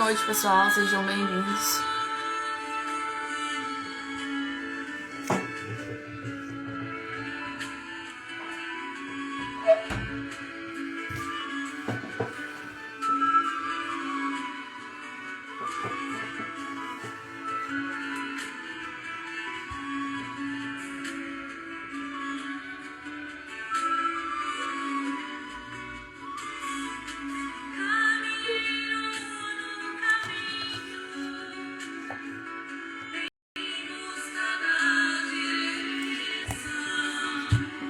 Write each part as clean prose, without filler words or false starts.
noite, pessoal. Sejam bem-vindos.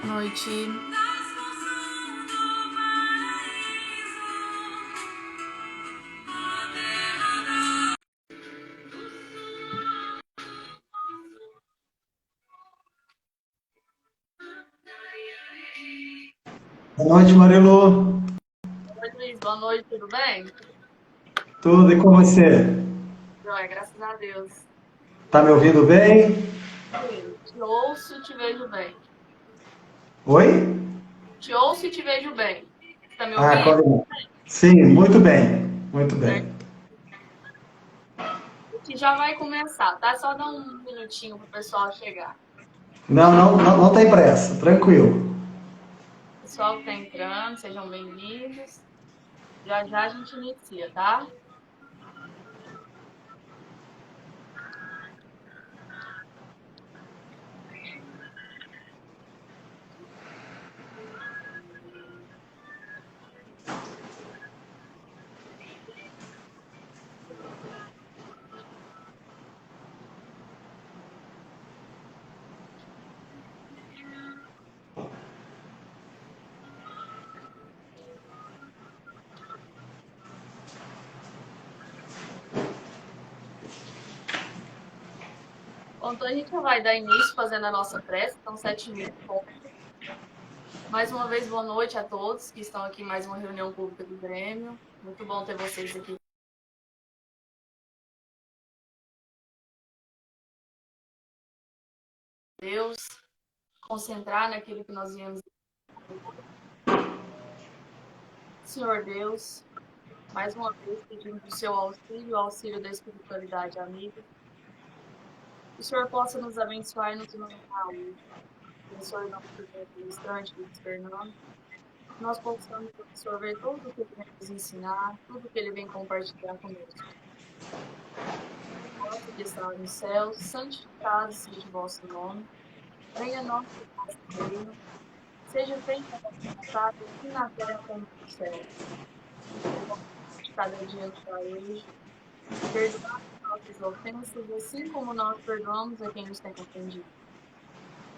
Boa noite. Boa noite, Marilu. Oi, Luiz. Boa noite, tudo bem? Tudo e com você? Joia, graças a Deus. Tá me ouvindo bem? Sim, te ouço e te vejo bem. Oi? Te ouço e te vejo bem. Você tá me Ah, ouvindo? sim, muito bem, muito bem. A gente já vai começar, tá? Só dá um minutinho pro pessoal chegar. Não tem pressa, tranquilo. Pessoal que tá entrando, sejam bem-vindos. Já já a gente inicia, tá? Bom, então a gente já vai dar início fazendo a nossa prece, são 7h30. Mais uma vez, boa noite a todos que estão aqui em mais uma reunião pública do Grêmio. Muito bom ter vocês aqui. Deus, concentrar naquilo que nós viemos. Senhor Deus, mais uma vez pedimos o seu auxílio, o auxílio da espiritualidade amiga. Que o Senhor possa nos abençoar e nos iluminar hoje. Abençoe o nosso ministrante, Luiz Fernando. Que nós possamos absorver tudo o que ele vem nos ensinar, tudo o que ele vem compartilhar conosco. Nosso que está nos céus, santificado seja o vosso nome. Venha a nós o vosso reino. Seja feita a vossa vontade, aqui na terra como no céu. De cada dia nos dai hoje. Perdoai as nossas ofensas, assim como nós perdoamos a quem nos tem ofendido.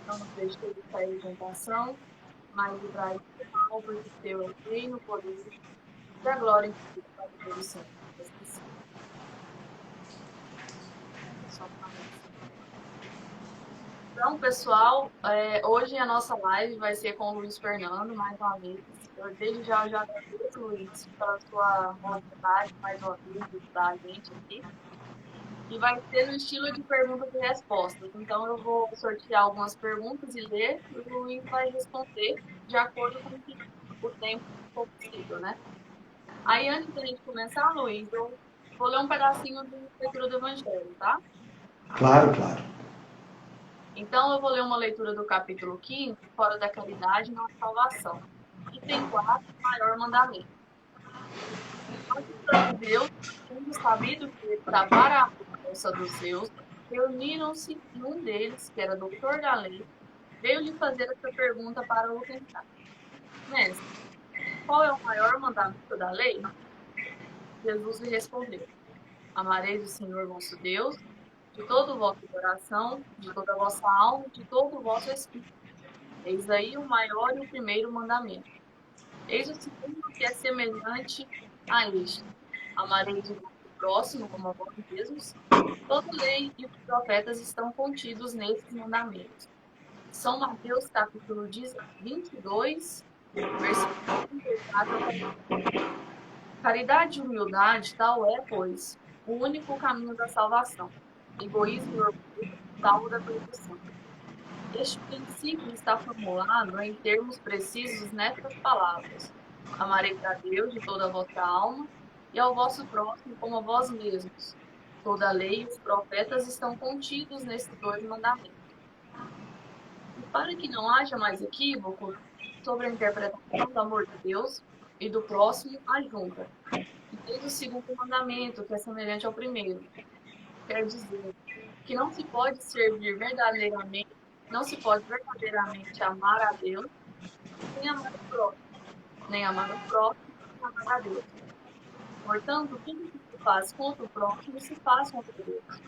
Não nos deixe de cair em tentação, mas livrai-nos do mal, porque teu é o reino, o poder e a glória em Cristo para todos sempre. Então, pessoal, hoje a nossa live vai ser com o Luiz Fernando, mais uma vez. Eu desde já agradeço, Luiz, pela sua vontade, mais uma vez, de ajudar a gente aqui. E vai ser no estilo de perguntas e respostas. Então, eu vou sortear algumas perguntas e ler, e o Luiz vai responder de acordo com o tempo que for possível, né? Aí, antes da gente começar, Luiz, eu vou ler um pedacinho da leitura do Evangelho, tá? Claro, claro. Então, eu vou ler uma leitura do capítulo 15, Fora da Caridade na Salvação. Item 4, Maior Mandamento. Os Deus, tendo sabido que ele estava para a força dos seus, reuniram-se e um deles, que era doutor da lei, veio lhe fazer essa pergunta para o tentar. Mestre, qual é o maior mandamento da lei? Jesus lhe respondeu: Amareis o Senhor vosso Deus de todo o vosso coração, de toda a vossa alma, de todo o vosso espírito. Eis aí o maior e o primeiro mandamento. Eis o segundo que é semelhante a este. Amareis o vosso próximo como a vós mesmos. Toda a lei e os profetas estão contidos nesses mandamentos. São Mateus, capítulo 22, versículo 34 ao 40. Caridade e humildade, tal é, pois, o único caminho da salvação. Egoísmo e orgulho, salvo da perdição. Este princípio está formulado em termos precisos nestas palavras: Amarei a Deus de toda a vossa alma, e ao vosso próximo como a vós mesmos. Toda a lei e os profetas estão contidos nesses dois mandamentos. E para que não haja mais equívoco sobre a interpretação do amor de Deus e do próximo, ajunta. E eis o segundo mandamento, que é semelhante ao primeiro. Quer dizer que não se pode servir verdadeiramente, não se pode verdadeiramente amar a Deus nem amar o próximo, nem amar o próximo, nem amar a Deus. Portanto, tudo que se faz contra o próximo se faz contra Deus.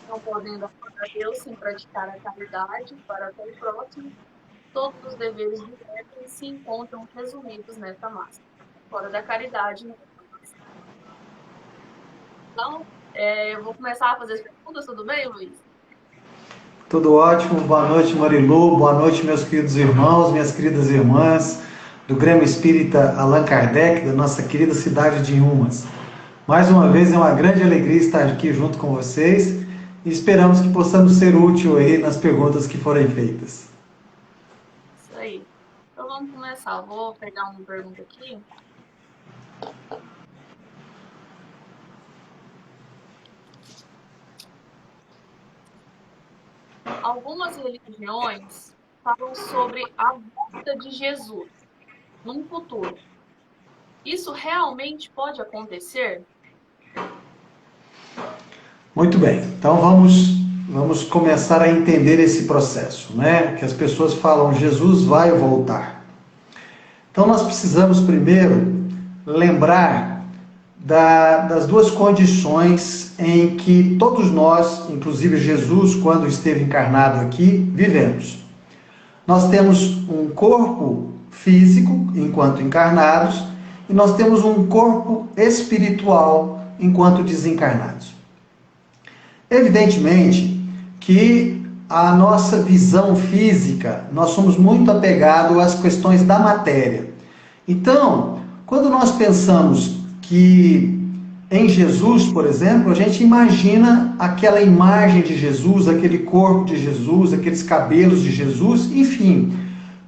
Não podendo amar a Deus sem praticar a caridade para com o próximo, todos os deveres do Éden se encontram resumidos nessa máxima. Fora da caridade, não é máxima. Então, eu vou começar a fazer as perguntas, tudo bem, Luiz? Tudo ótimo. Boa noite, Marilu. Boa noite, meus queridos irmãos, minhas queridas irmãs do Grêmio Espírita Allan Kardec, da nossa querida cidade de Inhumas. Mais uma vez é uma grande alegria estar aqui junto com vocês e esperamos que possamos ser útil aí nas perguntas que forem feitas. Isso aí. Então vamos começar. Vou pegar uma pergunta aqui. Algumas religiões falam sobre a volta de Jesus num futuro. Isso realmente pode acontecer? Muito bem. Então vamos começar a entender esse processo, né? Que as pessoas falam, Jesus vai voltar. Então nós precisamos primeiro lembrar das duas condições em que todos nós, inclusive Jesus, quando esteve encarnado aqui, vivemos. Nós temos um corpo físico, enquanto encarnados, e nós temos um corpo espiritual, enquanto desencarnados. Evidentemente que a nossa visão física, nós somos muito apegados às questões da matéria. Então, quando nós pensamos que em Jesus, por exemplo, a gente imagina aquela imagem de Jesus, aquele corpo de Jesus, aqueles cabelos de Jesus, enfim,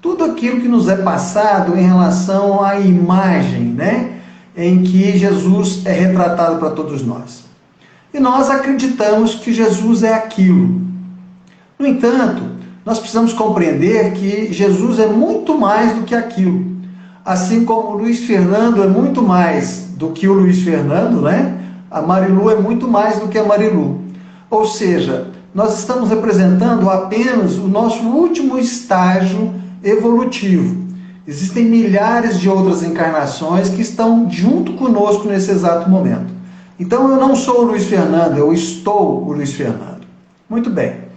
tudo aquilo que nos é passado em relação à imagem, né, em que Jesus é retratado para todos nós. E nós acreditamos que Jesus é aquilo. No entanto, nós precisamos compreender que Jesus é muito mais do que aquilo. Assim como o Luiz Fernando é muito mais do que o Luiz Fernando, né? A Marilu é muito mais do que a Marilu. Ou seja, nós estamos representando apenas o nosso último estágio evolutivo. Existem milhares de outras encarnações que estão junto conosco nesse exato momento. Então eu não sou o Luiz Fernando, eu estou o Luiz Fernando. Muito bem.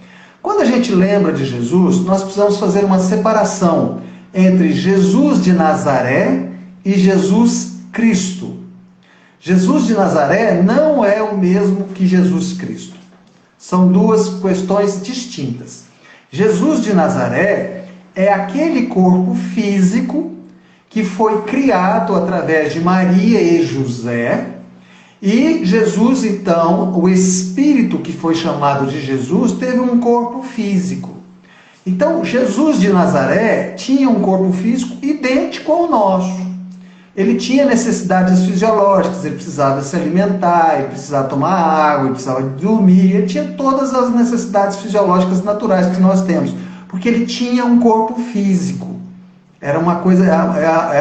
Quando a gente lembra de Jesus, nós precisamos fazer uma separação entre Jesus de Nazaré e Jesus Cristo. Jesus de Nazaré não é o mesmo que Jesus Cristo. São duas questões distintas. Jesus de Nazaré é aquele corpo físico que foi criado através de Maria e José. E Jesus, então, o Espírito que foi chamado de Jesus, teve um corpo físico. Então, Jesus de Nazaré tinha um corpo físico idêntico ao nosso. Ele tinha necessidades fisiológicas, ele precisava se alimentar, ele precisava tomar água, ele precisava dormir, ele tinha todas as necessidades fisiológicas naturais que nós temos, porque ele tinha um corpo físico. Era uma coisa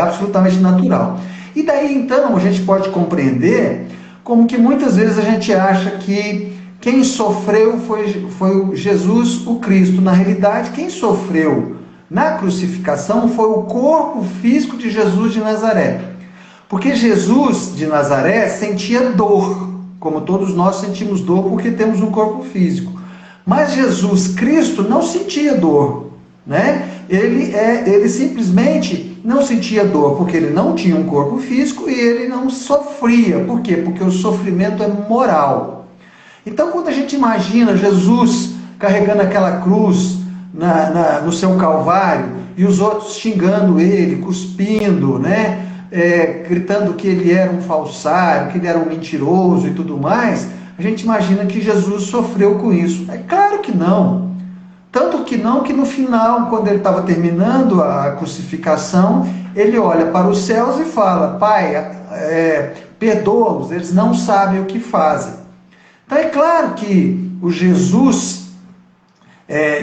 absolutamente natural. E daí, então, a gente pode compreender como que muitas vezes a gente acha que quem sofreu foi Jesus, o Cristo. Na realidade, quem sofreu na crucificação foi o corpo físico de Jesus de Nazaré. Porque Jesus de Nazaré sentia dor, como todos nós sentimos dor porque temos um corpo físico. Mas Jesus Cristo não sentia dor, né? Ele simplesmente não sentia dor porque ele não tinha um corpo físico e ele não sofria. Por quê? Porque o sofrimento é moral. Então, quando a gente imagina Jesus carregando aquela cruz no seu Calvário e os outros xingando ele, cuspindo, né? Gritando que ele era um falsário, que ele era um mentiroso e tudo mais, a gente imagina que Jesus sofreu com isso. É claro que não. Tanto que não, que no final, quando ele estava terminando a crucificação, ele olha para os céus e fala: Pai, perdoa-os, eles não sabem o que fazem. Então é claro que o Jesus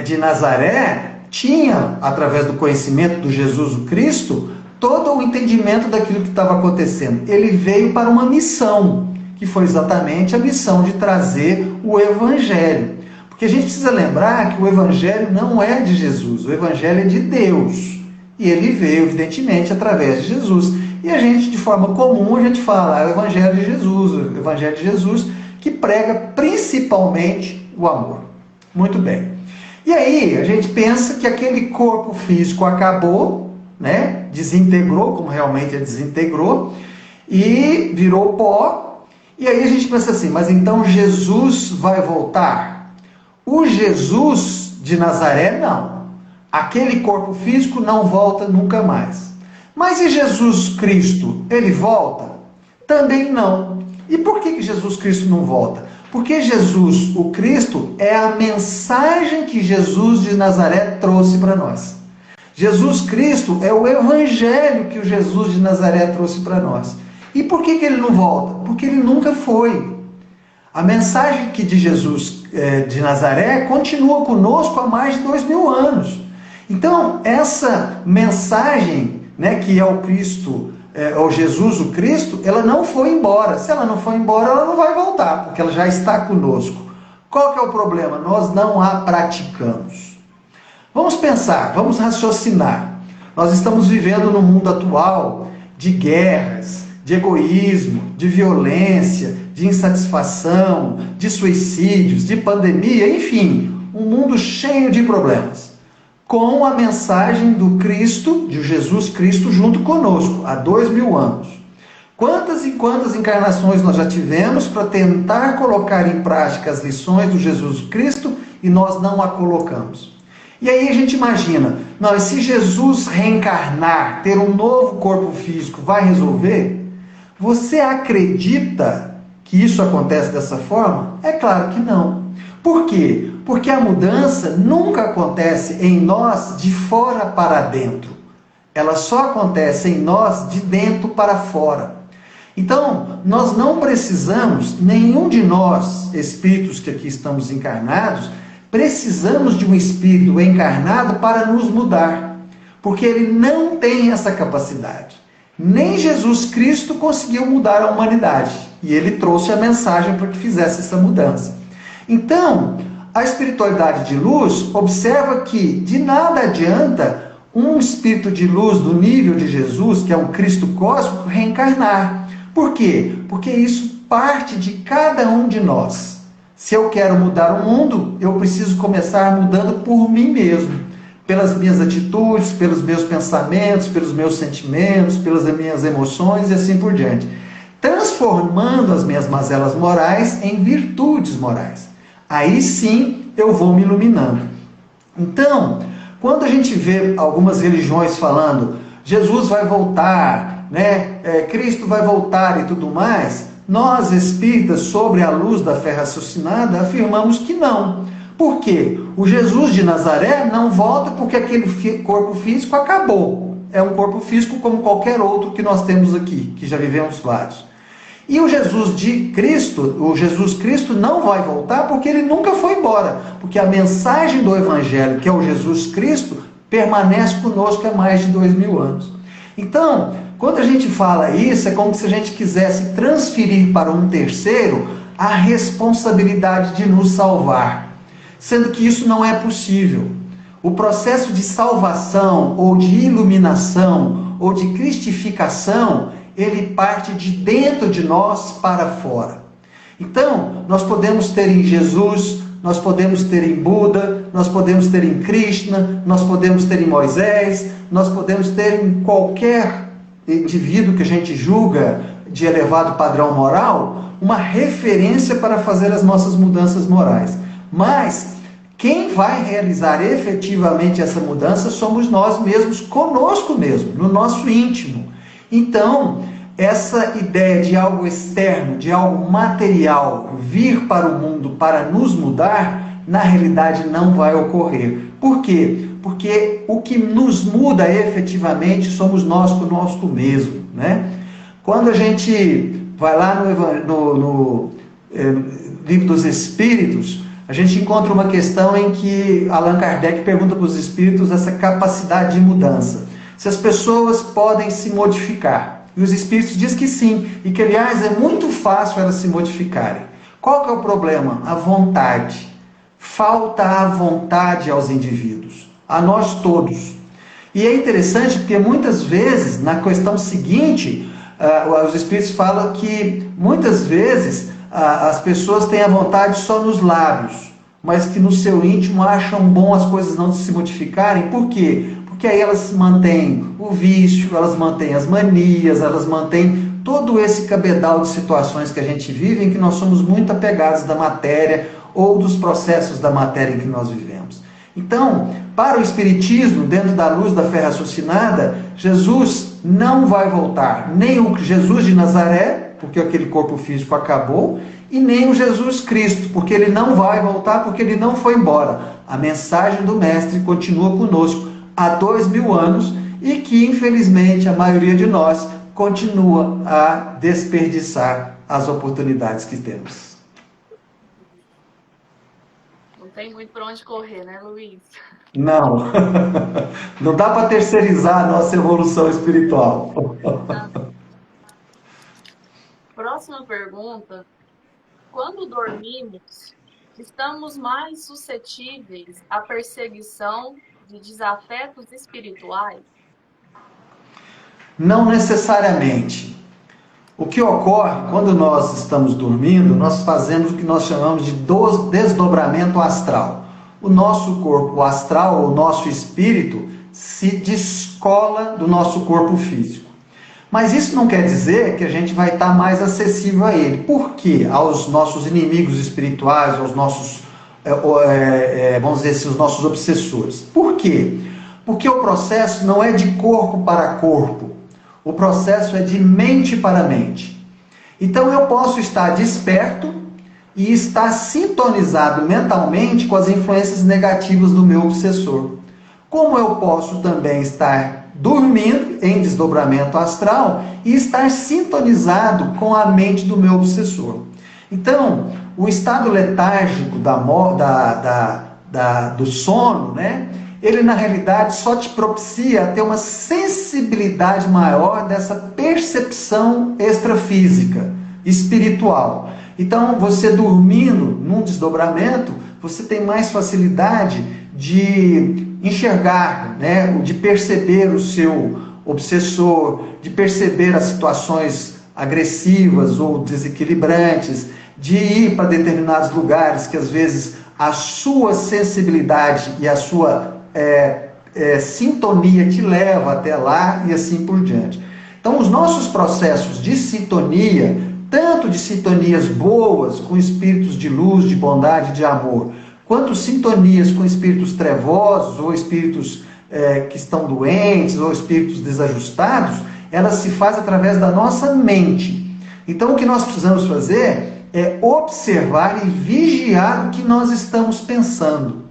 de Nazaré tinha, através do conhecimento do Jesus o Cristo, todo o entendimento daquilo que estava acontecendo. Ele veio para uma missão, que foi exatamente a missão de trazer o Evangelho. Porque a gente precisa lembrar que o Evangelho não é de Jesus, o Evangelho é de Deus. E ele veio, evidentemente, através de Jesus. E a gente, de forma comum, a gente fala, o Evangelho de Jesus, o Evangelho de Jesus, que prega principalmente o amor. Muito bem. E aí, a gente pensa que aquele corpo físico acabou, né? Desintegrou, como realmente desintegrou, e virou pó. E aí a gente pensa assim, mas então Jesus vai voltar? O Jesus de Nazaré, não. Aquele corpo físico não volta nunca mais. Mas e Jesus Cristo? Ele volta? Também não. E por que Jesus Cristo não volta? Porque Jesus, o Cristo, é a mensagem que Jesus de Nazaré trouxe para nós. Jesus Cristo é o Evangelho que o Jesus de Nazaré trouxe para nós. E por que ele não volta? Porque ele nunca foi. A mensagem de Jesus de Nazaré continua conosco há mais de 2000 anos. Então, essa mensagem, né, que é o Cristo, o Jesus, o Cristo, ela não foi embora. Se ela não foi embora, ela não vai voltar, porque ela já está conosco. Qual que é o problema? Nós não a praticamos. Vamos pensar, vamos raciocinar. Nós estamos vivendo no mundo atual de guerras, de egoísmo, de violência, de insatisfação, de suicídios, de pandemia, enfim, um mundo cheio de problemas. Com a mensagem do Cristo, de Jesus Cristo, junto conosco, há 2000 anos. Quantas e quantas encarnações nós já tivemos para tentar colocar em prática as lições do Jesus Cristo e nós não a colocamos? E aí a gente imagina, não, e se Jesus reencarnar, ter um novo corpo físico, vai resolver? Você acredita que isso acontece dessa forma? É claro que não. Por quê? Porque a mudança nunca acontece em nós de fora para dentro. Ela só acontece em nós de dentro para fora. Então, nós não precisamos, nenhum de nós, espíritos que aqui estamos encarnados, precisamos de um espírito encarnado para nos mudar. Porque ele não tem essa capacidade. Nem Jesus Cristo conseguiu mudar a humanidade. E ele trouxe a mensagem para que fizesse essa mudança. Então, a espiritualidade de luz observa que de nada adianta um espírito de luz do nível de Jesus, que é um Cristo cósmico, reencarnar. Por quê? Porque isso parte de cada um de nós. Se eu quero mudar o mundo, eu preciso começar mudando por mim mesmo. Pelas minhas atitudes, pelos meus pensamentos, pelos meus sentimentos, pelas minhas emoções e assim por diante. Transformando as minhas mazelas morais em virtudes morais. Aí sim eu vou me iluminando. Então, quando a gente vê algumas religiões falando Jesus vai voltar, né? Cristo vai voltar e tudo mais, nós espíritas, sobre a luz da fé raciocinada, afirmamos que não. Por quê? O Jesus de Nazaré não volta porque aquele corpo físico acabou. É um corpo físico como qualquer outro que nós temos aqui, que já vivemos vários. E o Jesus de Cristo, o Jesus Cristo não vai voltar porque ele nunca foi embora. Porque a mensagem do Evangelho, que é o Jesus Cristo, permanece conosco há mais de 2000 anos. Então, quando a gente fala isso, é como se a gente quisesse transferir para um terceiro a responsabilidade de nos salvar. Sendo que isso não é possível. O processo de salvação, ou de iluminação, ou de cristificação, ele parte de dentro de nós para fora. Então, nós podemos ter em Jesus, nós podemos ter em Buda, nós podemos ter em Krishna, nós podemos ter em Moisés, nós podemos ter em qualquer indivíduo que a gente julga de elevado padrão moral, uma referência para fazer as nossas mudanças morais. Mas quem vai realizar efetivamente essa mudança somos nós mesmos, conosco mesmo, no nosso íntimo. Então, essa ideia de algo externo, de algo material, vir para o mundo para nos mudar, na realidade não vai ocorrer. Por quê? Porque o que nos muda efetivamente somos nós conosco mesmo, né? Quando a gente vai lá no Livro dos Espíritos, a gente encontra uma questão em que Allan Kardec pergunta para os espíritos essa capacidade de mudança. Se as pessoas podem se modificar. E os espíritos dizem que sim, e que, aliás, é muito fácil elas se modificarem. Qual que é o problema? A vontade. Falta a vontade aos indivíduos, a nós todos. E é interessante porque muitas vezes, na questão seguinte, os espíritos falam que muitas vezes as pessoas têm a vontade só nos lábios, mas que no seu íntimo acham bom as coisas não se modificarem. Por quê? Porque aí elas mantêm o vício, elas mantêm as manias, elas mantêm todo esse cabedal de situações que a gente vive, em que nós somos muito apegados da matéria ou dos processos da matéria em que nós vivemos. Então, para o Espiritismo, dentro da luz da fé raciocinada, Jesus não vai voltar, nem o Jesus de Nazaré, porque aquele corpo físico acabou, e nem o Jesus Cristo, porque ele não vai voltar, porque ele não foi embora. A mensagem do Mestre continua conosco há 2000 anos e que, infelizmente, a maioria de nós continua a desperdiçar as oportunidades que temos. Não tem muito para onde correr, né, Luiz? Não. Não dá para terceirizar a nossa evolução espiritual. Próxima pergunta. Quando dormimos, estamos mais suscetíveis à perseguição de desafetos espirituais? Não necessariamente. O que ocorre quando nós estamos dormindo, nós fazemos o que nós chamamos de desdobramento astral. O nosso corpo astral, o nosso espírito, se descola do nosso corpo físico. Mas isso não quer dizer que a gente vai estar mais acessível a ele. Por quê? Aos nossos inimigos espirituais, aos nossos, vamos dizer assim, os nossos obsessores. Por quê? Porque o processo não é de corpo para corpo. O processo é de mente para mente. Então eu posso estar desperto e estar sintonizado mentalmente com as influências negativas do meu obsessor. Como eu posso também estar dormindo em desdobramento astral e estar sintonizado com a mente do meu obsessor. Então, o estado letárgico do sono, né? Ele na realidade só te propicia ter uma sensibilidade maior dessa percepção extrafísica, espiritual. Então, você dormindo num desdobramento, você tem mais facilidade de enxergar, né, de perceber o seu obsessor, de perceber as situações agressivas ou desequilibrantes, de ir para determinados lugares que às vezes a sua sensibilidade e a sua sintonia te leva até lá e assim por diante. Então, os nossos processos de sintonia, tanto de sintonias boas com espíritos de luz, de bondade, de amor, quanto sintonias com espíritos trevosos ou espíritos que estão doentes ou espíritos desajustados, elas se fazem através da nossa mente. Então, o que nós precisamos fazer é observar e vigiar o que nós estamos pensando.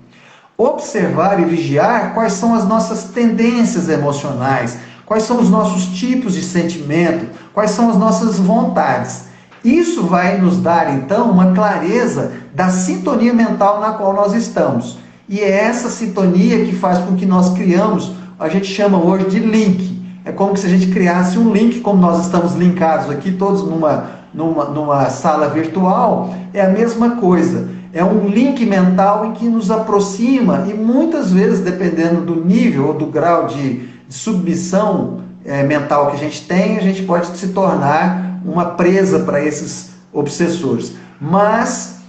Observar e vigiar quais são as nossas tendências emocionais, quais são os nossos tipos de sentimento, quais são as nossas vontades. Isso vai nos dar, então, uma clareza da sintonia mental na qual nós estamos. E é essa sintonia que faz com que nós criamos, a gente chama hoje de link. É como se a gente criasse um link, como nós estamos linkados aqui, todos numa sala virtual, é a mesma coisa. É um link mental em que nos aproxima e muitas vezes, dependendo do nível ou do grau de submissão mental que a gente pode se tornar uma presa para esses obsessores. Mas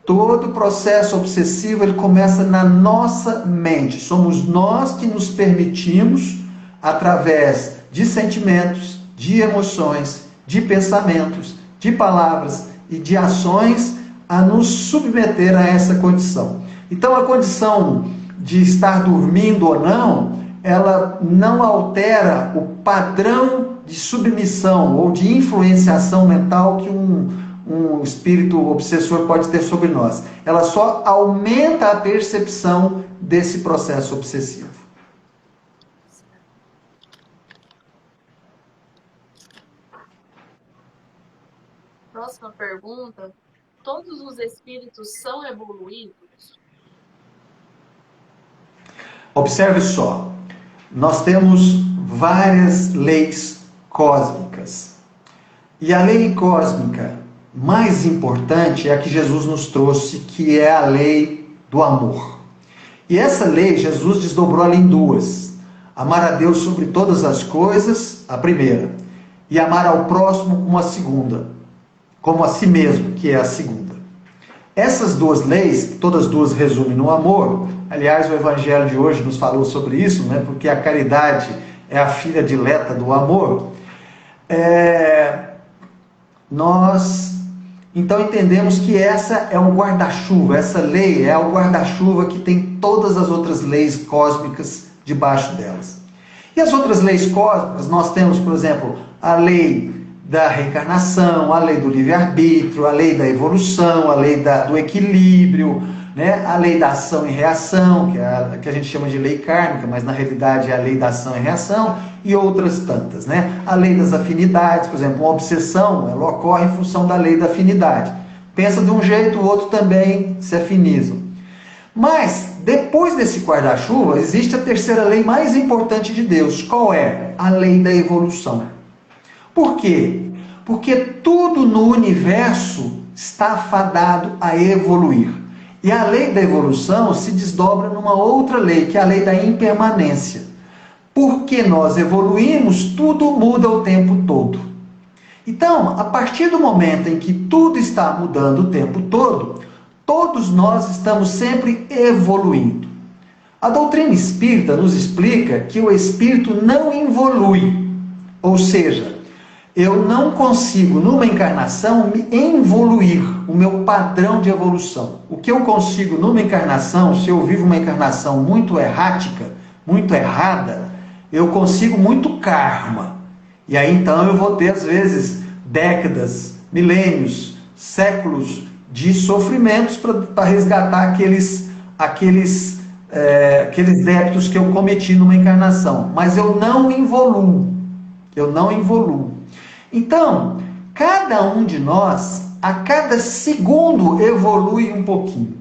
todo o processo obsessivo ele começa na nossa mente. Somos nós que nos permitimos, através de sentimentos, de emoções, de pensamentos, de palavras e de ações, a nos submeter a essa condição. Então, a condição de estar dormindo ou não, ela não altera o padrão de submissão ou de influenciação mental que um espírito obsessor pode ter sobre nós. Ela só aumenta a percepção desse processo obsessivo. próxima pergunta: todos os espíritos são evoluídos? Observe só, nós temos várias leis cósmicas. E a lei cósmica mais importante é a que Jesus nos trouxe, que é a lei do amor. E essa lei, Jesus desdobrou ela em duas. Amar a Deus sobre todas as coisas, a primeira. E amar ao próximo como a segunda. Como a si mesmo, que é a segunda. Essas duas leis, todas duas resumem no amor. Aliás, o Evangelho de hoje nos falou sobre isso, né? Porque a caridade é a filha dileta do amor. Nós, então, entendemos que essa é um guarda-chuva, essa lei é o guarda-chuva que tem todas as outras leis cósmicas debaixo delas. E as outras leis cósmicas, nós temos, por exemplo, a lei da reencarnação, a lei do livre-arbítrio, a lei da evolução, a lei do equilíbrio, né? A lei da ação e reação, que é a que a gente chama de lei kármica, mas na realidade é a lei da ação e reação, e outras tantas, né? A lei das afinidades, por exemplo, uma obsessão, ela ocorre em função da lei da afinidade. Pensa de um jeito, o outro também se afiniza. Mas, depois desse guarda-chuva, existe a terceira lei mais importante de Deus. Qual é? A lei da evolução. Por quê? Porque tudo no universo está fadado a evoluir. E a lei da evolução se desdobra numa outra lei, que é a lei da impermanência. Porque nós evoluímos, tudo muda o tempo todo. Então, a partir do momento em que tudo está mudando o tempo todo, todos nós estamos sempre evoluindo. A doutrina espírita nos explica que o espírito não evolui. Ou seja, eu não consigo, numa encarnação, me evoluir, o meu padrão de evolução. O que eu consigo numa encarnação, se eu vivo uma encarnação muito errática, muito errada, eu consigo muito karma. E aí então eu vou ter, às vezes, décadas, milênios, séculos de sofrimentos para resgatar aqueles débitos que eu cometi numa encarnação. Mas eu não evoluo. Eu não evoluo. Então, cada um de nós, a cada segundo, evolui um pouquinho.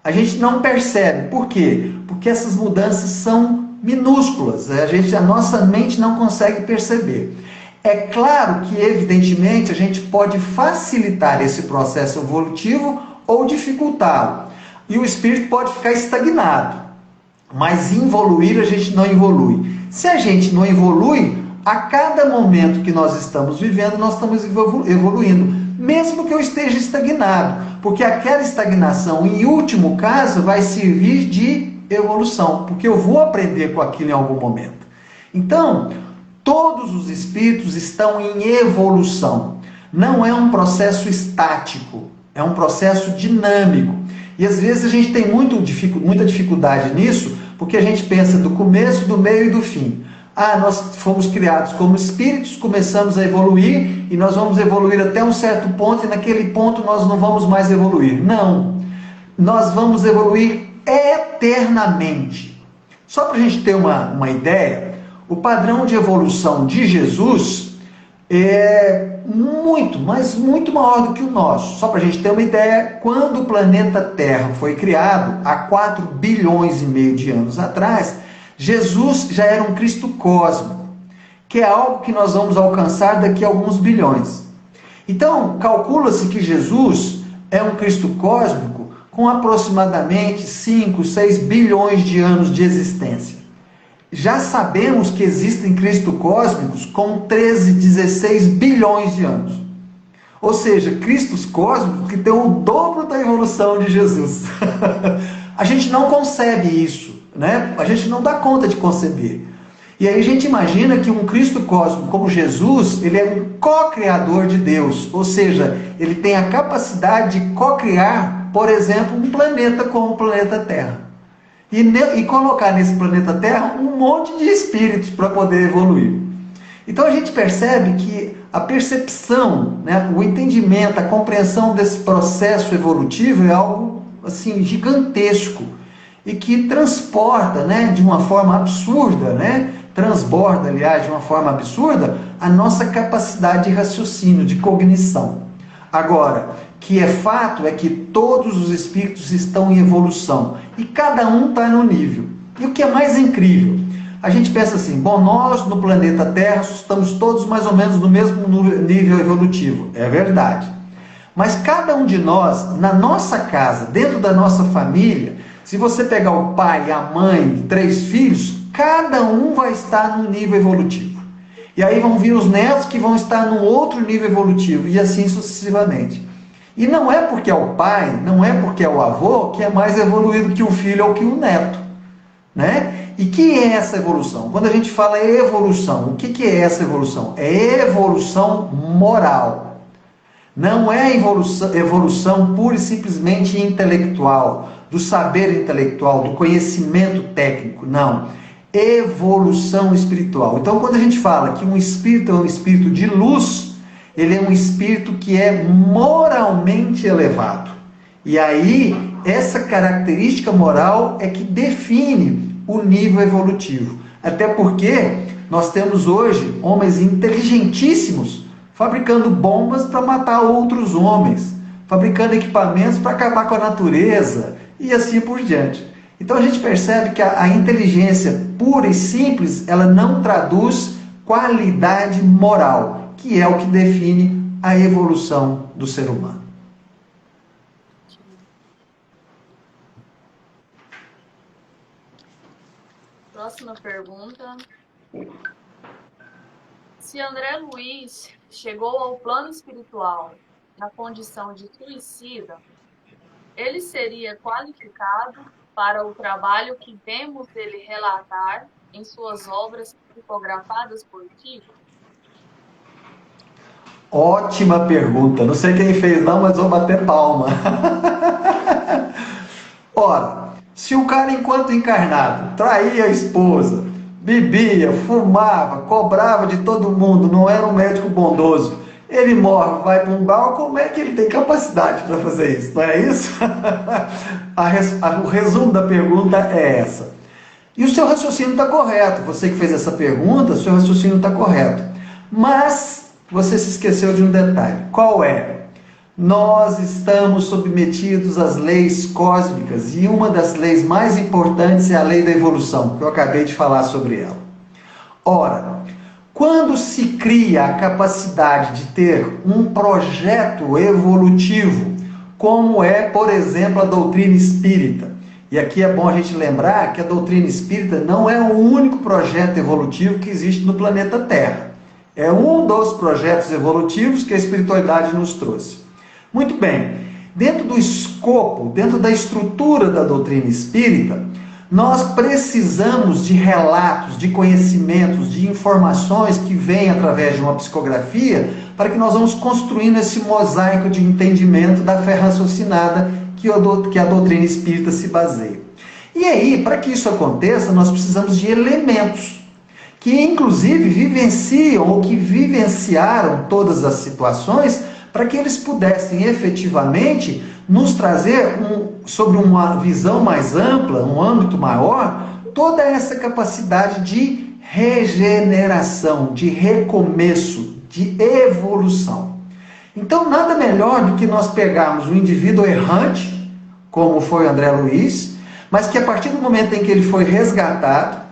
A gente não percebe. Por quê? Porque essas mudanças são minúsculas. A nossa mente não consegue perceber. É claro que, evidentemente, a gente pode facilitar esse processo evolutivo ou dificultá-lo. E o espírito pode ficar estagnado. Mas evoluir, a gente não evolui. Se a gente não evolui, a cada momento que nós estamos vivendo, nós estamos evoluindo, mesmo que eu esteja estagnado, porque aquela estagnação, em último caso, vai servir de evolução, porque eu vou aprender com aquilo em algum momento. Então, todos os espíritos estão em evolução. Não é um processo estático, é um processo dinâmico. E às vezes a gente tem muita dificuldade nisso, porque a gente pensa do começo, do meio e do fim. Nós fomos criados como espíritos, começamos a evoluir e nós vamos evoluir até um certo ponto e naquele ponto nós não vamos mais evoluir. Não, nós vamos evoluir eternamente. Só para a gente ter uma ideia, o padrão de evolução de Jesus é muito, mas muito maior do que o nosso. Só para a gente ter uma ideia, quando o planeta Terra foi criado, há 4 bilhões e meio de anos atrás, Jesus já era um Cristo cósmico, que é algo que nós vamos alcançar daqui a alguns bilhões. Então, calcula-se que Jesus é um Cristo cósmico com aproximadamente 5, 6 bilhões de anos de existência. Já sabemos que existem Cristo cósmicos com 13, 16 bilhões de anos. Ou seja, Cristos cósmicos que têm o dobro da evolução de Jesus. A gente não concebe isso. Né? A gente não dá conta de conceber. E aí a gente imagina que um Cristo cósmico como Jesus, ele é um co-criador de Deus, ou seja, ele tem a capacidade de co-criar, por exemplo, um planeta como o planeta Terra. E colocar nesse planeta Terra um monte de espíritos para poder evoluir. Então a gente percebe que a percepção, né, o entendimento, a compreensão desse processo evolutivo é algo assim, gigantesco. E que transporta, né, de uma forma absurda, né, transborda, aliás, de uma forma absurda, a nossa capacidade de raciocínio, de cognição. Agora, que é fato é que todos os espíritos estão em evolução e cada um está no nível. E o que é mais incrível, a gente pensa assim, bom, nós no planeta Terra estamos todos mais ou menos no mesmo nível evolutivo. É verdade. Mas cada um de nós, na nossa casa, dentro da nossa família, se você pegar o pai, a mãe, 3 filhos, cada um vai estar num nível evolutivo. E aí vão vir os netos que vão estar num outro nível evolutivo, e assim sucessivamente. E não é porque é o pai, não é porque é o avô que é mais evoluído que o filho ou que o neto, né? E que é essa evolução? Quando a gente fala evolução, o que é essa evolução? É evolução moral. Não é evolução pura e simplesmente intelectual, do saber intelectual, do conhecimento técnico, não. Evolução espiritual. Então, quando a gente fala que um espírito é um espírito de luz, ele é um espírito que é moralmente elevado. E aí, essa característica moral é que define o nível evolutivo. Até porque nós temos hoje homens inteligentíssimos fabricando bombas para matar outros homens, fabricando equipamentos para acabar com a natureza e assim por diante. Então a gente percebe que a inteligência pura e simples, ela não traduz qualidade moral, que é o que define a evolução do ser humano. Próxima pergunta. Se André Luiz chegou ao plano espiritual na condição de suicida, ele seria qualificado para o trabalho que vemos ele relatar em suas obras psicografadas por ti? Ótima pergunta. Não sei quem fez não, mas vou bater palma. Ora, se o cara enquanto encarnado traía a esposa, bebia, fumava, cobrava de todo mundo, não era um médico bondoso, ele morre, vai para um bar, como é que ele tem capacidade para fazer isso? Não é isso? O resumo da pergunta é essa. E o seu raciocínio está correto. Você que fez essa pergunta, o seu raciocínio está correto. Mas você se esqueceu de um detalhe. Qual é? Nós estamos submetidos às leis cósmicas e uma das leis mais importantes é a lei da evolução, que eu acabei de falar sobre ela. Ora, quando se cria a capacidade de ter um projeto evolutivo, como é, por exemplo, a doutrina espírita, e aqui é bom a gente lembrar que a doutrina espírita não é o único projeto evolutivo que existe no planeta Terra. É um dos projetos evolutivos que a espiritualidade nos trouxe. Muito bem, dentro do escopo, dentro da estrutura da doutrina espírita, nós precisamos de relatos, de conhecimentos, de informações que vêm através de uma psicografia para que nós vamos construindo esse mosaico de entendimento da fé raciocinada que a doutrina espírita se baseia. E aí, para que isso aconteça, nós precisamos de elementos que inclusive vivenciam ou que vivenciaram todas as situações para que eles pudessem efetivamente nos trazer, sobre uma visão mais ampla, um âmbito maior, toda essa capacidade de regeneração, de recomeço, de evolução. Então, nada melhor do que nós pegarmos um indivíduo errante, como foi André Luiz, mas que a partir do momento em que ele foi resgatado,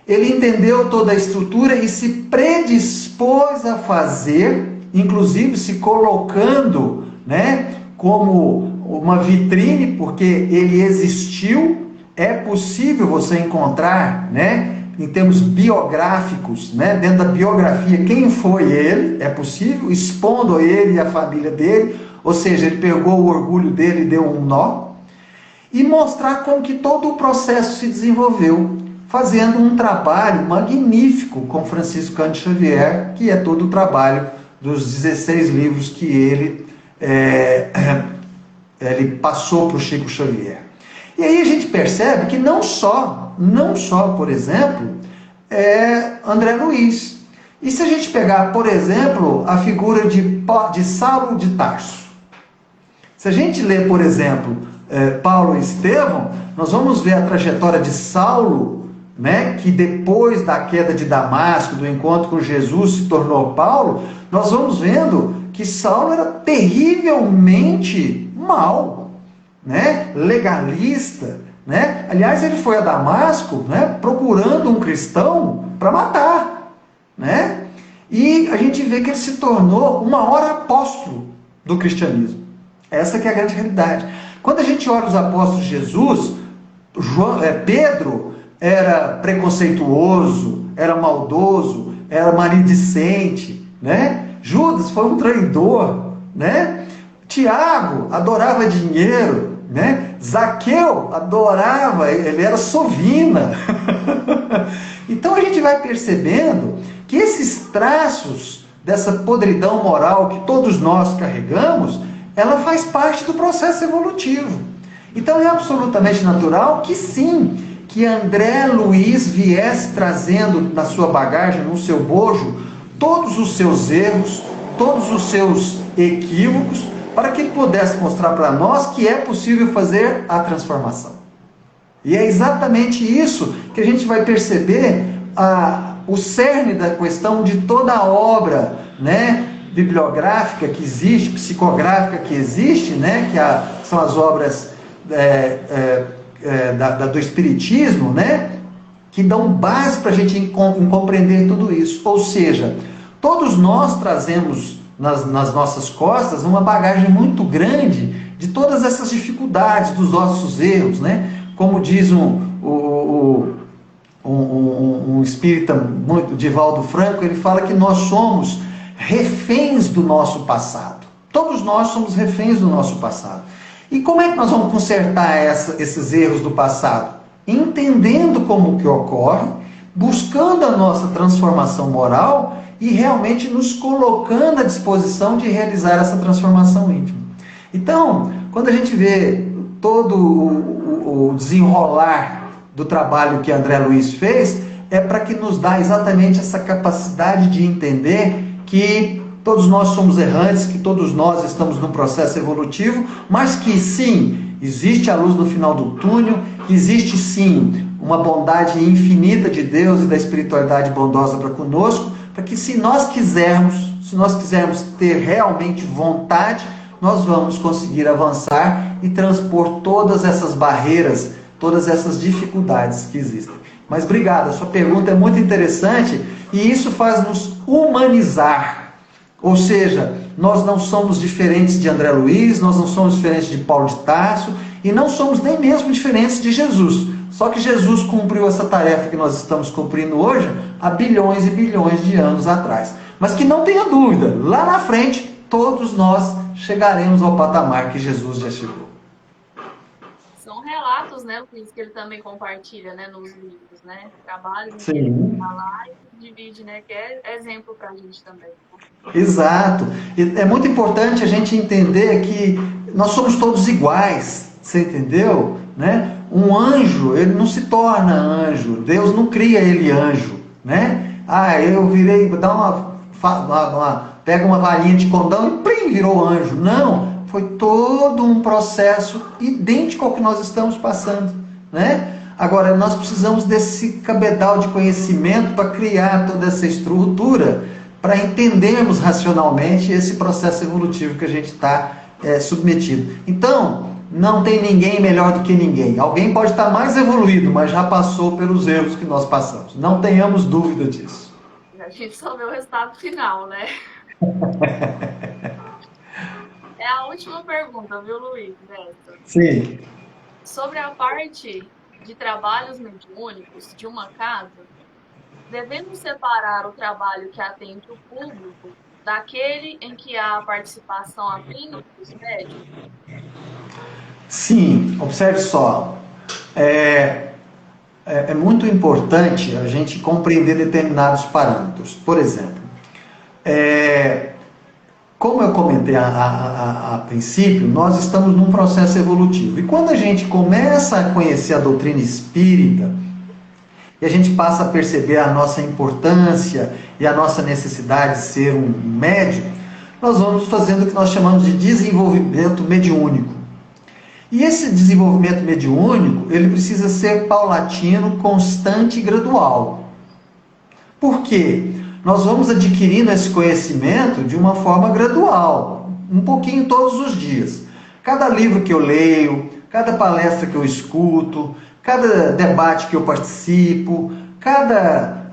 ele entendeu toda a estrutura e se predispôs a fazer, inclusive se colocando, né, como uma vitrine, porque ele existiu. É possível você encontrar, né, em termos biográficos, né, dentro da biografia, quem foi ele, é possível, expondo ele e a família dele, ou seja, ele pegou o orgulho dele e deu um nó, e mostrar como que todo o processo se desenvolveu, fazendo um trabalho magnífico com Francisco Cândido Xavier, que é todo o trabalho dos 16 livros que ele passou para o Chico Xavier. E aí a gente percebe que não só, por exemplo, André Luiz. E se a gente pegar, por exemplo, a figura de Saulo de Tarso? Se a gente ler, por exemplo, Paulo e Estevão, nós vamos ver a trajetória de Saulo, né, que depois da queda de Damasco, do encontro com Jesus, se tornou Paulo. Nós vamos vendo que Saulo era terrivelmente mau, né? Legalista, né? Aliás, ele foi a Damasco, né? Procurando um cristão para matar, né? E a gente vê que ele se tornou o maior apóstolo do cristianismo. Essa que é a grande realidade. Quando a gente olha os apóstolos de Jesus, Pedro era preconceituoso, era maldoso, era maledicente, né? Judas foi um traidor, né? Tiago adorava dinheiro, né? Zaqueu adorava, ele era sovina. Então a gente vai percebendo que esses traços dessa podridão moral que todos nós carregamos, ela faz parte do processo evolutivo. Então é absolutamente natural que sim, que André Luiz viesse trazendo na sua bagagem, no seu bojo, todos os seus erros, todos os seus equívocos, para que ele pudesse mostrar para nós que é possível fazer a transformação. E é exatamente isso que a gente vai perceber o cerne da questão de toda a obra, né, bibliográfica que existe, psicográfica que existe, né, que são as obras do Espiritismo, né, que dão base para a gente compreender tudo isso. Ou seja, todos nós trazemos nas nossas costas uma bagagem muito grande de todas essas dificuldades, dos nossos erros, né? Como diz um espírita muito, Divaldo Franco, ele fala que nós somos reféns do nosso passado. Todos nós somos reféns do nosso passado. E como é que nós vamos consertar esses erros do passado? Entendendo como que ocorre, buscando a nossa transformação moral e realmente nos colocando à disposição de realizar essa transformação íntima. Então, quando a gente vê todo o desenrolar do trabalho que André Luiz fez, é para que nos dá exatamente essa capacidade de entender que todos nós somos errantes, que todos nós estamos num processo evolutivo, mas que sim, existe a luz no final do túnel, que existe sim uma bondade infinita de Deus e da espiritualidade bondosa para conosco, para que se nós quisermos ter realmente vontade, nós vamos conseguir avançar e transpor todas essas barreiras, todas essas dificuldades que existem. Mas obrigado, a sua pergunta é muito interessante e isso faz nos humanizar. Ou seja, nós não somos diferentes de André Luiz, nós não somos diferentes de Paulo de Tarso e não somos nem mesmo diferentes de Jesus. Só que Jesus cumpriu essa tarefa que nós estamos cumprindo hoje há bilhões e bilhões de anos atrás. Mas que não tenha dúvida, lá na frente, todos nós chegaremos ao patamar que Jesus já chegou. São relatos, né, Luiz, que ele também compartilha, né, nos livros, né? Trabalhos Sim. que ele fala e divide, né, que é exemplo para a gente também. Exato. E é muito importante a gente entender que nós somos todos iguais, você entendeu? Né? Um anjo, ele não se torna anjo, Deus não cria ele anjo, né? Eu virei, pega uma varinha de condão e plim, virou anjo. Não, foi todo um processo idêntico ao que nós estamos passando, né? Agora, nós precisamos desse cabedal de conhecimento para criar toda essa estrutura, para entendermos racionalmente esse processo evolutivo que a gente está submetido. Então, não tem ninguém melhor do que ninguém. Alguém pode estar mais evoluído, mas já passou pelos erros que nós passamos. Não tenhamos dúvida disso. A gente só vê o resultado final, né? É a última pergunta, viu, Luiz? Sim. Sobre a parte de trabalhos mediúnicos de uma casa, devemos separar o trabalho que atende o público daquele em que há a participação apenas dos médios? Sim, observe só. É muito importante a gente compreender determinados parâmetros. Por exemplo, como eu comentei a princípio, nós estamos num processo evolutivo. E quando a gente começa a conhecer a doutrina espírita, e a gente passa a perceber a nossa importância e a nossa necessidade de ser um médium, nós vamos fazendo o que nós chamamos de desenvolvimento mediúnico. E esse desenvolvimento mediúnico, ele precisa ser paulatino, constante e gradual. Por quê? nós vamos adquirindo esse conhecimento de uma forma gradual, um pouquinho todos os dias. Cada livro que eu leio, cada palestra que eu escuto, cada debate que eu participo, cada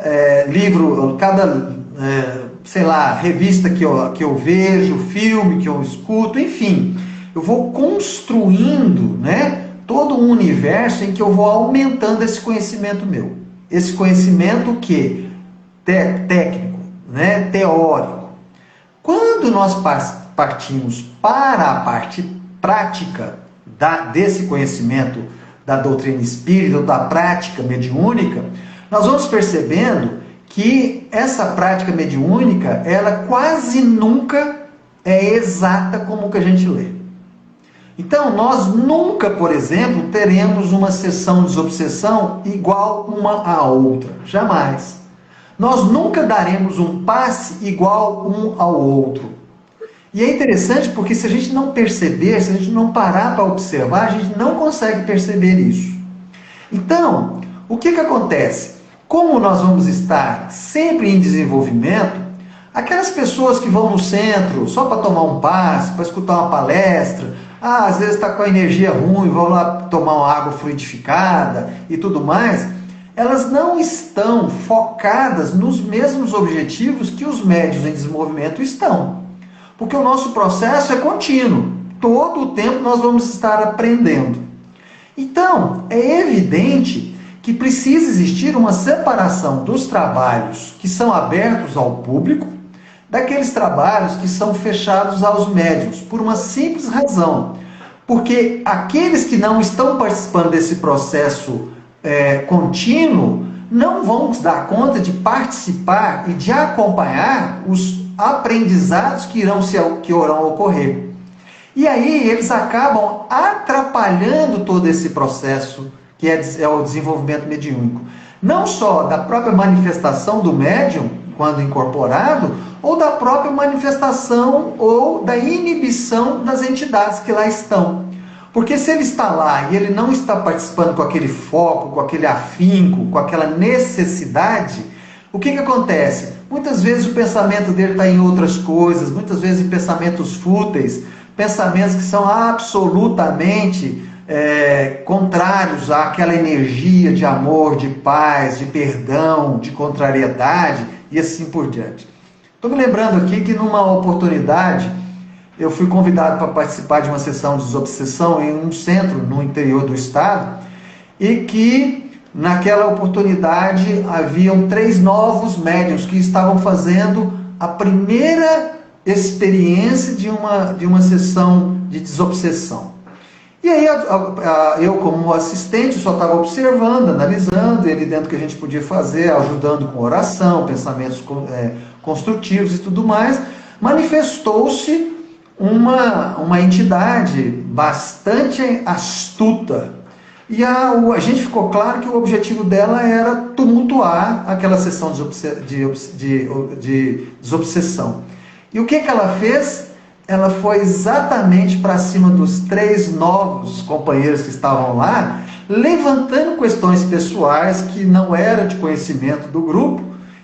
livro, cada, sei lá, revista que eu vejo, filme que eu escuto, enfim, eu vou construindo, né, todo um universo em que eu vou aumentando esse conhecimento meu. Esse conhecimento que técnico, né, teórico. Quando nós partimos para a parte prática desse conhecimento da doutrina espírita, ou da prática mediúnica, nós vamos percebendo que essa prática mediúnica, ela quase nunca é exata como o que a gente lê. Então, nós nunca, por exemplo, teremos uma sessão de desobsessão igual uma à outra. Jamais. Nós nunca daremos um passe igual um ao outro. E é interessante porque se a gente não perceber, se a gente não parar para observar, a gente não consegue perceber isso. Então, o que acontece? Como nós vamos estar sempre em desenvolvimento, aquelas pessoas que vão no centro só para tomar um passe, para escutar uma palestra, às vezes está com a energia ruim, vão lá tomar uma água fluidificada e tudo mais, elas não estão focadas nos mesmos objetivos que os médiuns em desenvolvimento estão. Porque o nosso processo é contínuo. Todo o tempo nós vamos estar aprendendo. Então, é evidente que precisa existir uma separação dos trabalhos que são abertos ao público, daqueles trabalhos que são fechados aos médiuns, por uma simples razão. Porque aqueles que não estão participando desse processo contínuo não vão dar conta de participar e de acompanhar os aprendizados que irão ocorrer. E aí eles acabam atrapalhando todo esse processo que é o desenvolvimento mediúnico. Não só da própria manifestação do médium, quando incorporado, ou da própria manifestação ou da inibição das entidades que lá estão. Porque se ele está lá e ele não está participando com aquele foco, com aquele afinco, com aquela necessidade, o que acontece? Muitas vezes o pensamento dele está em outras coisas, muitas vezes em pensamentos fúteis, pensamentos que são absolutamente contrários àquela energia de amor, de paz, de perdão, de contrariedade e assim por diante. Estou me lembrando aqui que numa oportunidade eu fui convidado para participar de uma sessão de desobsessão em um centro no interior do estado e que naquela oportunidade haviam 3 novos médiuns que estavam fazendo a primeira experiência de uma sessão de desobsessão. E aí eu como assistente só estava observando, analisando, ele dentro do que a gente podia fazer, ajudando com oração, pensamentos construtivos e tudo mais, manifestou-se uma entidade bastante astuta. E a gente ficou claro que o objetivo dela era tumultuar aquela sessão de desobsessão. E o que ela fez? Ela foi exatamente para cima dos 3 novos companheiros que estavam lá, levantando questões pessoais que não eram de conhecimento do grupo.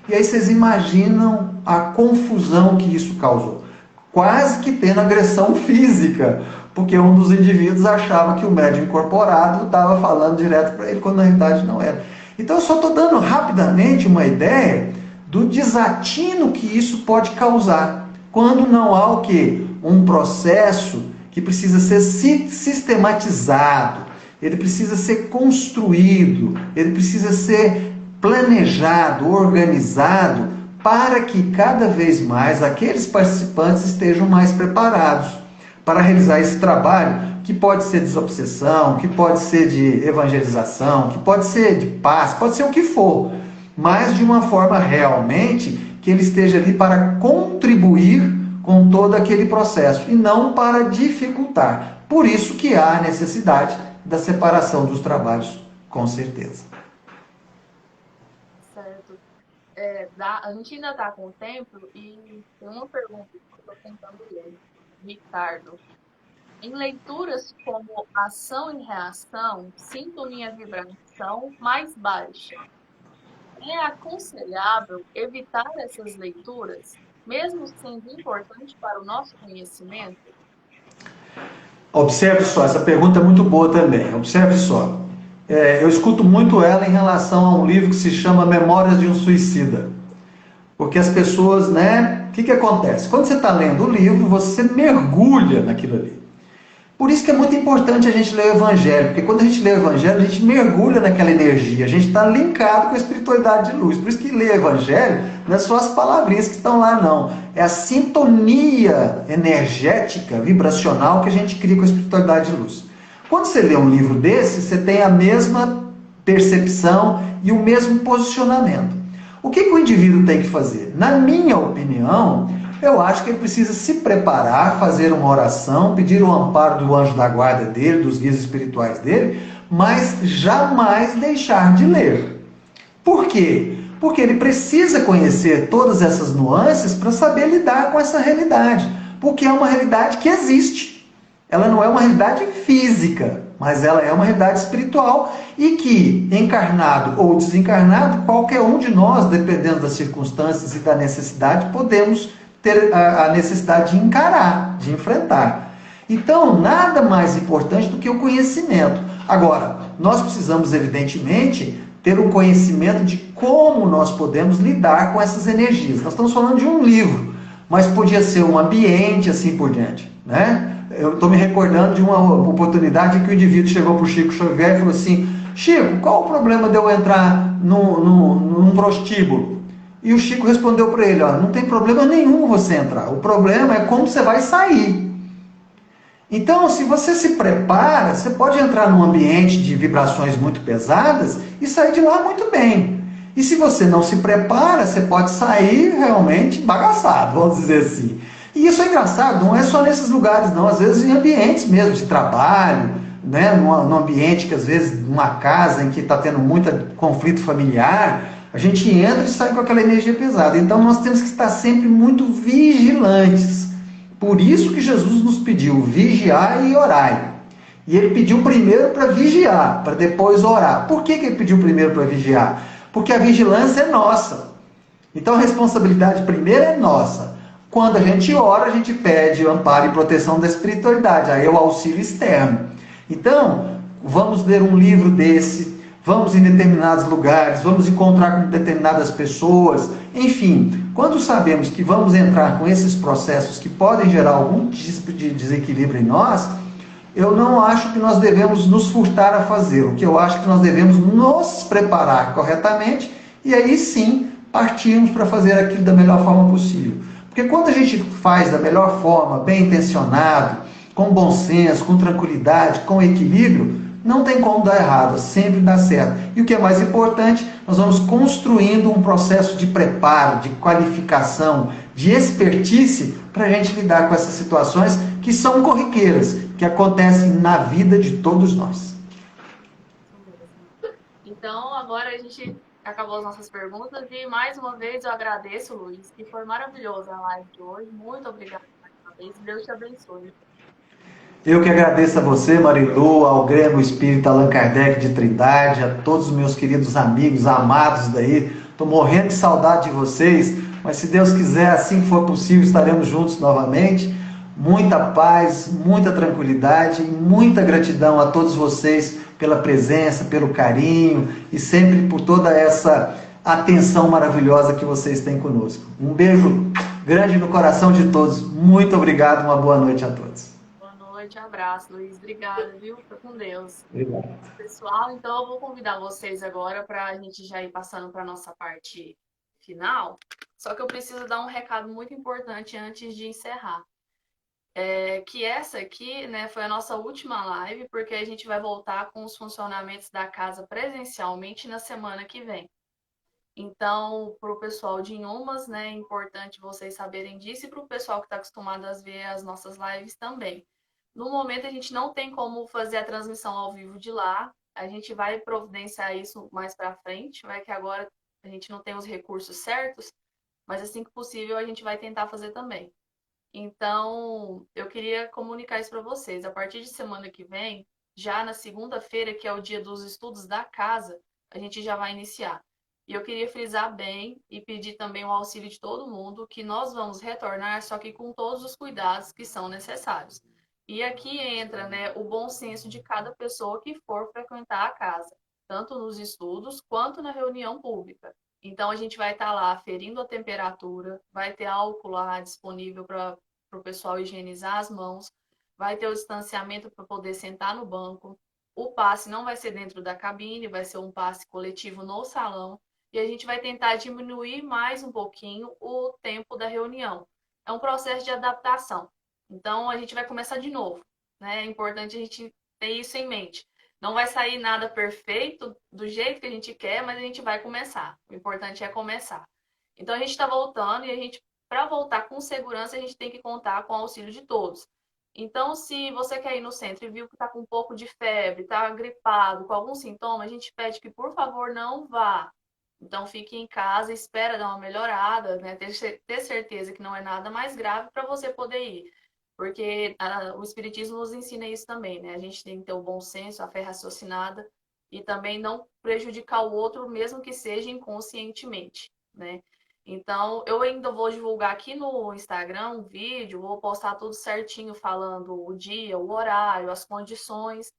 E aí vocês imaginam a confusão que isso causou. Quase que tendo agressão física, porque um dos indivíduos achava que o médium incorporado estava falando direto para ele, quando na realidade não era. Então eu só estou dando rapidamente uma ideia do desatino que isso pode causar, quando não há o quê? Um processo que precisa ser sistematizado, ele precisa ser construído, ele precisa ser planejado, organizado, para que cada vez mais aqueles participantes estejam mais preparados para realizar esse trabalho, que pode ser de desobsessão, que pode ser de evangelização, que pode ser de paz, pode ser o que for, mas de uma forma realmente que ele esteja ali para contribuir com todo aquele processo e não para dificultar. Por isso que há a necessidade da separação dos trabalhos, com certeza. Certo. A gente ainda está com o tempo e tem uma pergunta que eu estou tentando ler. Ricardo, em leituras como ação e reação, sinto minha vibração mais baixa. É aconselhável evitar essas leituras, mesmo sendo importante para o nosso conhecimento? Observe só, essa pergunta é muito boa também. Observe só. Eu escuto muito ela em relação a um livro que se chama Memórias de um Suicida. Porque as pessoas, né? O que, que acontece? Quando você está lendo o livro, você mergulha naquilo ali. Por isso que é muito importante a gente ler o Evangelho, porque quando a gente lê o Evangelho, a gente mergulha naquela energia, a gente está linkado com a espiritualidade de luz. Por isso que ler o Evangelho não é só as palavrinhas que estão lá, não. É a sintonia energética, vibracional que a gente cria com a espiritualidade de luz. Quando você lê um livro desse, você tem a mesma percepção e o mesmo posicionamento. O que, que o indivíduo tem que fazer? Na minha opinião, eu acho que ele precisa se preparar, fazer uma oração, pedir o amparo do anjo da guarda dele, dos guias espirituais dele, mas jamais deixar de ler. Por quê? Porque ele precisa conhecer todas essas nuances para saber lidar com essa realidade. Porque é uma realidade que existe. Ela não é uma realidade física, mas ela é uma realidade espiritual e que, encarnado ou desencarnado, qualquer um de nós, dependendo das circunstâncias e da necessidade, podemos ter a necessidade de encarar, de enfrentar. Então, nada mais importante do que o conhecimento. Agora, nós precisamos, evidentemente, ter um conhecimento de como nós podemos lidar com essas energias. Nós estamos falando de um livro, mas podia ser um ambiente, assim por diante, né? Eu estou me recordando de uma oportunidade em que o indivíduo chegou para o Chico Xavier e falou assim: Chico, qual o problema de eu entrar num prostíbulo? E o Chico respondeu para ele: ó, não tem problema nenhum você entrar, o problema é como você vai sair. Então, se você se prepara, você pode entrar num ambiente de vibrações muito pesadas e sair de lá muito bem. E se você não se prepara, você pode sair realmente bagaçado, vamos dizer assim. E isso é engraçado, não é só nesses lugares, não. Às vezes em ambientes mesmo de trabalho, né? Num ambiente que às vezes, numa casa em que está tendo muito conflito familiar, a gente entra e sai com aquela energia pesada. Então nós temos que estar sempre muito vigilantes. Por isso que Jesus nos pediu vigiar e orar. E ele pediu primeiro para vigiar, para depois orar. Por que, que ele pediu primeiro para vigiar? Porque a vigilância é nossa. Então a responsabilidade primeiro é nossa. Quando a gente ora, a gente pede o amparo e proteção da espiritualidade. Aí é o auxílio externo. Então, vamos ler um livro desse, vamos em determinados lugares, vamos encontrar com determinadas pessoas, enfim, quando sabemos que vamos entrar com esses processos que podem gerar algum tipo de desequilíbrio em nós, eu não acho que nós devemos nos furtar a fazer. O que eu acho que nós devemos nos preparar corretamente e aí sim partirmos para fazer aquilo da melhor forma possível. Porque quando a gente faz da melhor forma, bem intencionado, com bom senso, com tranquilidade, com equilíbrio, não tem como dar errado, sempre dá certo. E o que é mais importante, nós vamos construindo um processo de preparo, de qualificação, de expertise para a gente lidar com essas situações que são corriqueiras, que acontecem na vida de todos nós. Isso mesmo. Então, agora a gente acabou as nossas perguntas e mais uma vez eu agradeço, Luiz, que foi maravilhosa a live de hoje. Muito obrigada mais uma vez. Deus te abençoe. Eu que agradeço a você, Marilu, ao Grêmio Espírita Allan Kardec de Trindade, a todos os meus queridos amigos, amados daí. Estou morrendo de saudade de vocês, mas se Deus quiser, assim que for possível, estaremos juntos novamente. Muita paz, muita tranquilidade e muita gratidão a todos vocês pela presença, pelo carinho e sempre por toda essa atenção maravilhosa que vocês têm conosco. Um beijo grande no coração de todos. Muito obrigado, uma boa noite a todos. Boa noite, abraço, Luiz. Obrigada, viu? Fica com Deus. Obrigado. Pessoal, então eu vou convidar vocês agora para a gente já ir passando para a nossa parte final. Só que eu preciso dar um recado muito importante antes de encerrar. Que essa aqui, né, foi a nossa última live, porque a gente vai voltar com os funcionamentos da casa presencialmente na semana que vem. Então, para o pessoal de Inhumas, né, é importante vocês saberem disso e para o pessoal que está acostumado a ver as nossas lives também. No momento, a gente não tem como fazer a transmissão ao vivo de lá. A gente vai providenciar isso mais para frente, vai que agora a gente não tem os recursos certos, mas assim que possível a gente vai tentar fazer também. Então, eu queria comunicar isso para vocês. A partir de semana que vem, já na segunda-feira, que é o dia dos estudos da casa, a gente já vai iniciar. E eu queria frisar bem e pedir também o auxílio de todo mundo que nós vamos retornar, só que com todos os cuidados que são necessários. E aqui entra, né, o bom senso de cada pessoa que for frequentar a casa, tanto nos estudos quanto na reunião pública. Então a gente vai estar lá ferindo a temperatura, vai ter álcool lá disponível para o pessoal higienizar as mãos, vai ter o distanciamento para poder sentar no banco. O passe não vai ser dentro da cabine, vai ser um passe coletivo no salão. E a gente vai tentar diminuir mais um pouquinho o tempo da reunião. É um processo de adaptação. Então a gente vai começar de novo, né? É importante a gente ter isso em mente. Não vai sair nada perfeito do jeito que a gente quer, mas a gente vai começar. O importante é começar. Então a gente está voltando e a gente, para voltar com segurança, a gente tem que contar com o auxílio de todos. Então, se você quer ir no centro e viu que está com um pouco de febre, está gripado, com algum sintoma, a gente pede que, por favor, não vá. Então, fique em casa, espera dar uma melhorada, né? Ter certeza que não é nada mais grave para você poder ir. Porque o Espiritismo nos ensina isso também, né? A gente tem que ter o bom senso, a fé raciocinada e também não prejudicar o outro, mesmo que seja inconscientemente, né? Então, eu ainda vou divulgar aqui no Instagram um vídeo, vou postar tudo certinho, falando o dia, o horário, as condições,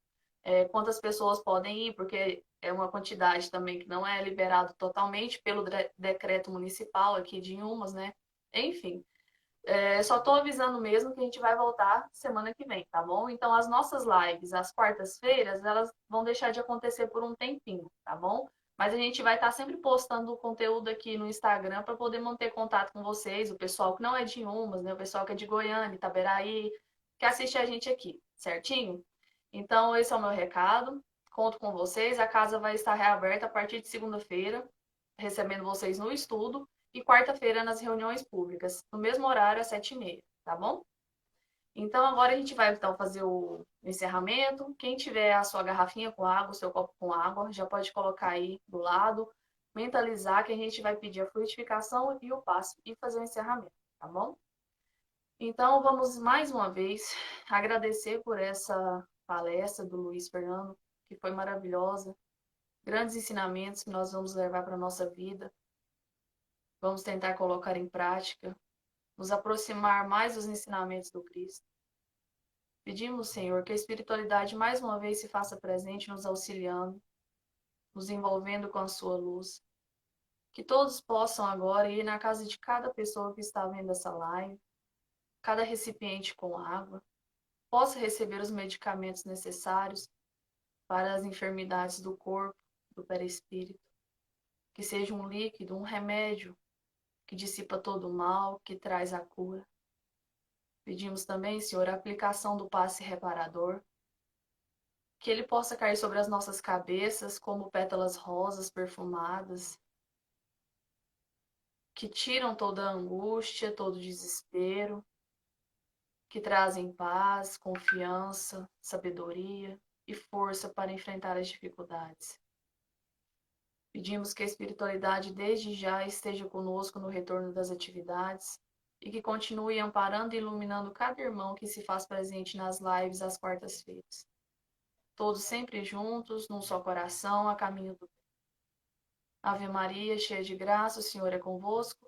quantas pessoas podem ir, porque é uma quantidade também que não é liberado totalmente pelo decreto municipal aqui de Inhumas, né? Enfim, só estou avisando mesmo que a gente vai voltar semana que vem, tá bom? Então, as nossas lives, às quartas-feiras, elas vão deixar de acontecer por um tempinho, tá bom? Mas a gente vai estar sempre postando o conteúdo aqui no Instagram para poder manter contato com vocês, o pessoal que não é de Inhumas, né? O pessoal que é de Goiânia, Itaberaí, que assiste a gente aqui, certinho? Então, esse é o meu recado. Conto com vocês. A casa vai estar reaberta a partir de segunda-feira, recebendo vocês no estudo, e quarta-feira nas reuniões públicas, no mesmo horário, às 7h30, tá bom? Então, agora a gente vai então fazer o encerramento. Quem tiver a sua garrafinha com água, o seu copo com água, já pode colocar aí do lado, mentalizar que a gente vai pedir a frutificação e o passo e fazer o encerramento, tá bom? Então, vamos mais uma vez agradecer por essa palestra do Luiz Fernando, que foi maravilhosa. Grandes ensinamentos que nós vamos levar para a nossa vida. Vamos tentar colocar em prática, nos aproximar mais dos ensinamentos do Cristo. Pedimos, Senhor, que a espiritualidade mais uma vez se faça presente, nos auxiliando, nos envolvendo com a sua luz. Que todos possam agora ir na casa de cada pessoa que está vendo essa live, cada recipiente com água, possa receber os medicamentos necessários para as enfermidades do corpo, do perispírito. Que seja um líquido, um remédio que dissipa todo o mal, que traz a cura. Pedimos também, Senhor, a aplicação do passe reparador, que ele possa cair sobre as nossas cabeças como pétalas rosas perfumadas, que tiram toda a angústia, todo o desespero, que trazem paz, confiança, sabedoria e força para enfrentar as dificuldades. Pedimos que a espiritualidade desde já esteja conosco no retorno das atividades e que continue amparando e iluminando cada irmão que se faz presente nas lives às quartas-feiras. Todos sempre juntos, num só coração, a caminho do bem. Ave Maria, cheia de graça, o Senhor é convosco.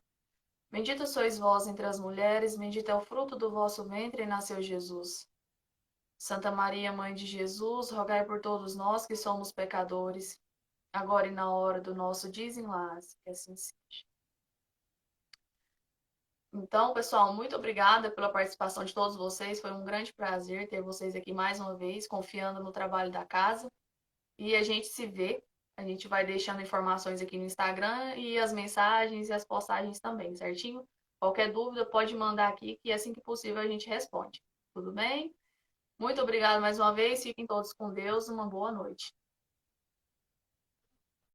Bendita sois vós entre as mulheres, bendito é o fruto do vosso ventre, e nasceu Jesus. Santa Maria, Mãe de Jesus, rogai por todos nós que somos pecadores, agora e na hora do nosso desenlace, que assim seja. Então, pessoal, muito obrigada pela participação de todos vocês. Foi um grande prazer ter vocês aqui mais uma vez, confiando no trabalho da casa. E a gente se vê. A gente vai deixando informações aqui no Instagram e as mensagens e as postagens também, certinho? Qualquer dúvida, pode mandar aqui, que assim que possível a gente responde. Tudo bem? Muito obrigada mais uma vez. Fiquem todos com Deus. Uma boa noite.